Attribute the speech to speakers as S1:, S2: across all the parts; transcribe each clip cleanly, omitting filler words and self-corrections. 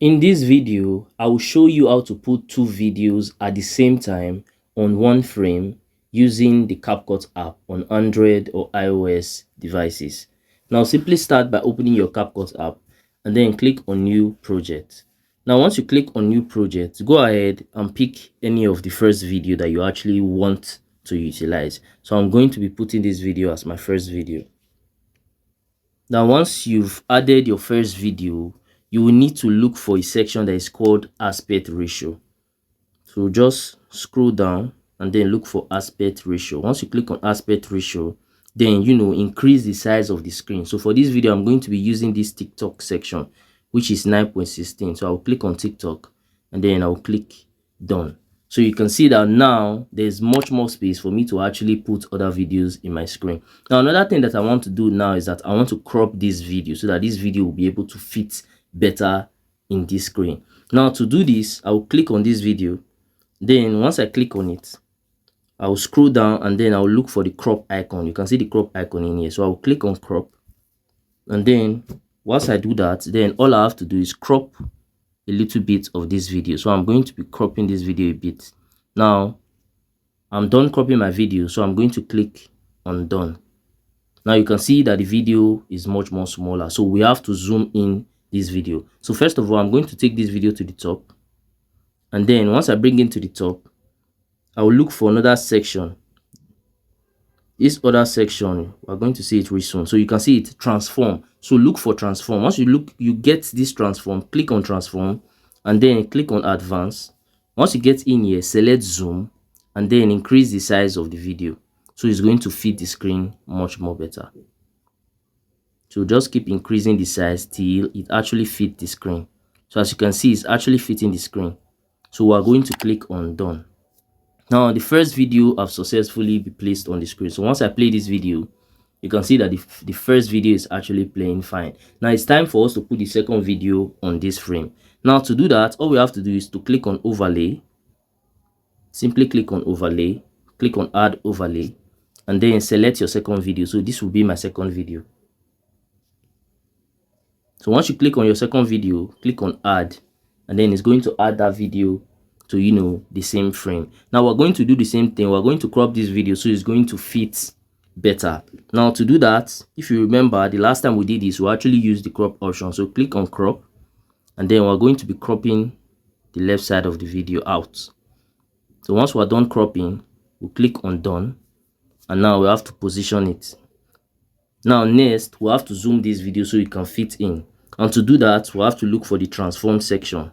S1: In this video, I will show you how to put two videos at the same time on one frame using the CapCut app on Android or iOS devices. Now simply start by opening your CapCut app and then click on New Project. Now once you click on New Project, go ahead and pick any of the first video that you actually want to utilize. So I'm going to be putting this video as my first video. Now, once you've added your first video, you will need to look for a section that is called aspect ratio. So just scroll down and then look for aspect ratio. Once you click on aspect ratio, then increase the size of the screen. So for this video, I'm going to be using this TikTok section, which is 9.16. So I'll click on TikTok and then I'll click done. So you can see that now there's much more space for me to actually put other videos in my screen. Now, another thing that I want to do now is that I want to crop this video so that this video will be able to fit better in this screen. Now, to do this, I will click on this video. Then once I click on it, I will scroll down and then I will look for the crop icon. You can see the crop icon in here. So I will click on crop. And then once I do that, then all I have to do is crop a little bit of this video. So I'm going to be cropping this video a bit. Now I'm done cropping my video, so I'm going to click on done. Now you can see that the video is much more smaller, so we have to zoom in this video. So first of all, I'm going to take this video to the top, and then once I bring it to the top, I will look for another section. This other section, we're going to see it very soon. So you can see it transform. So look for transform. Once you get this transform, click on transform and then click on advance. Once you get in here, select zoom and then increase the size of the video. So it's going to fit the screen much more better. So just keep increasing the size till it actually fit the screen. So as you can see, it's actually fitting the screen. So we're going to click on done. Now the first video have successfully been placed on the screen. So once I play this video, you can see that the first video is actually playing fine. Now it's time for us to put the second video on this frame. Now to do that, all we have to do is to click on overlay. Simply click on overlay, click on add overlay, and then select your second video. So this will be my second video. So once you click on your second video, click on add, and then it's going to add that video to the same frame. Now we're going to do the same thing. We're going to crop this video so it's going to fit better. Now to do that, if you remember, the last time we did this, we actually used the crop option. So click on crop, and then we're going to be cropping the left side of the video out. So once we're done cropping, we'll click on done, and now we have to position it. Now next, we have to zoom this video so it can fit in, and to do that, we have to look for the transform section.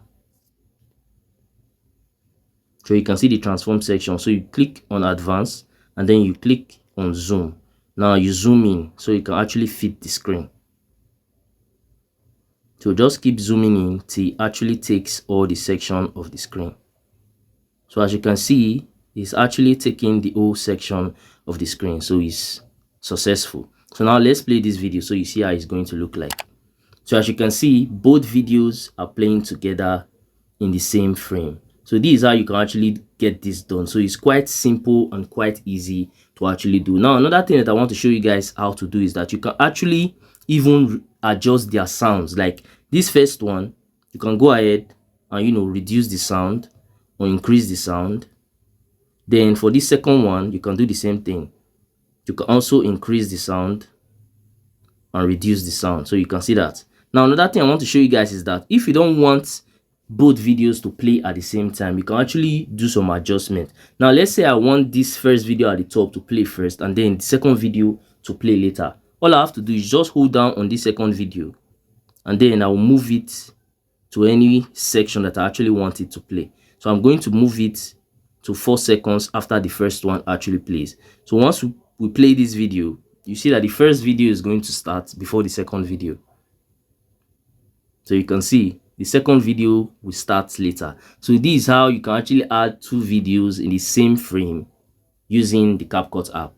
S1: So you can see the transform section. So you click on advance and then you click on zoom. Now you zoom in so you can actually fit the screen. So just keep zooming in till it actually takes all the section of the screen. So as you can see, it's actually taking the whole section of the screen. So it's successful. So now let's play this video so you see how it's going to look like. So as you can see, both videos are playing together in the same frame. So this is how you can actually get this done. So it's quite simple and quite easy to actually do. Now another thing that I want to show you guys how to do is that you can actually even adjust their sounds. Like this first one, you can go ahead and reduce the sound or increase the sound. Then for this second one, you can do the same thing. You can also increase the sound and reduce the sound. So you can see that. Now another thing I want to show you guys is that if you don't want both videos to play at the same time, you can actually do some adjustment. Now let's say I want this first video at the top to play first and then the second video to play later. All I have to do is just hold down on this second video and then I will move it to any section that I actually want it to play. So I'm going to move it to 4 seconds after the first one actually plays. So once we play this video, you see that the first video is going to start before the second video. So you can see the second video will start later. So this is how you can actually add two videos in the same frame using the CapCut app.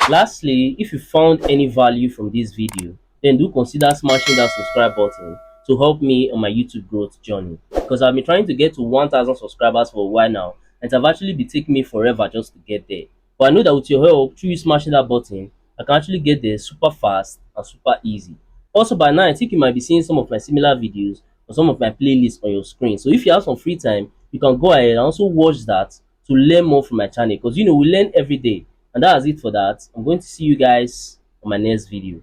S1: Lastly, if you found any value from this video, then do consider smashing that subscribe button to help me on my YouTube growth journey, because I've been trying to get to 1,000 subscribers for a while now, and it have actually been taking me forever just to get there. But I know that with your help, through you smashing that button, I can actually get there super fast and super easy. Also, by now I think you might be seeing some of my similar videos or some of my playlists on your screen. So if you have some free time, you can go ahead and also watch that to learn more from my channel, because we learn every day. And that's it for that. I'm going to see you guys on my next video.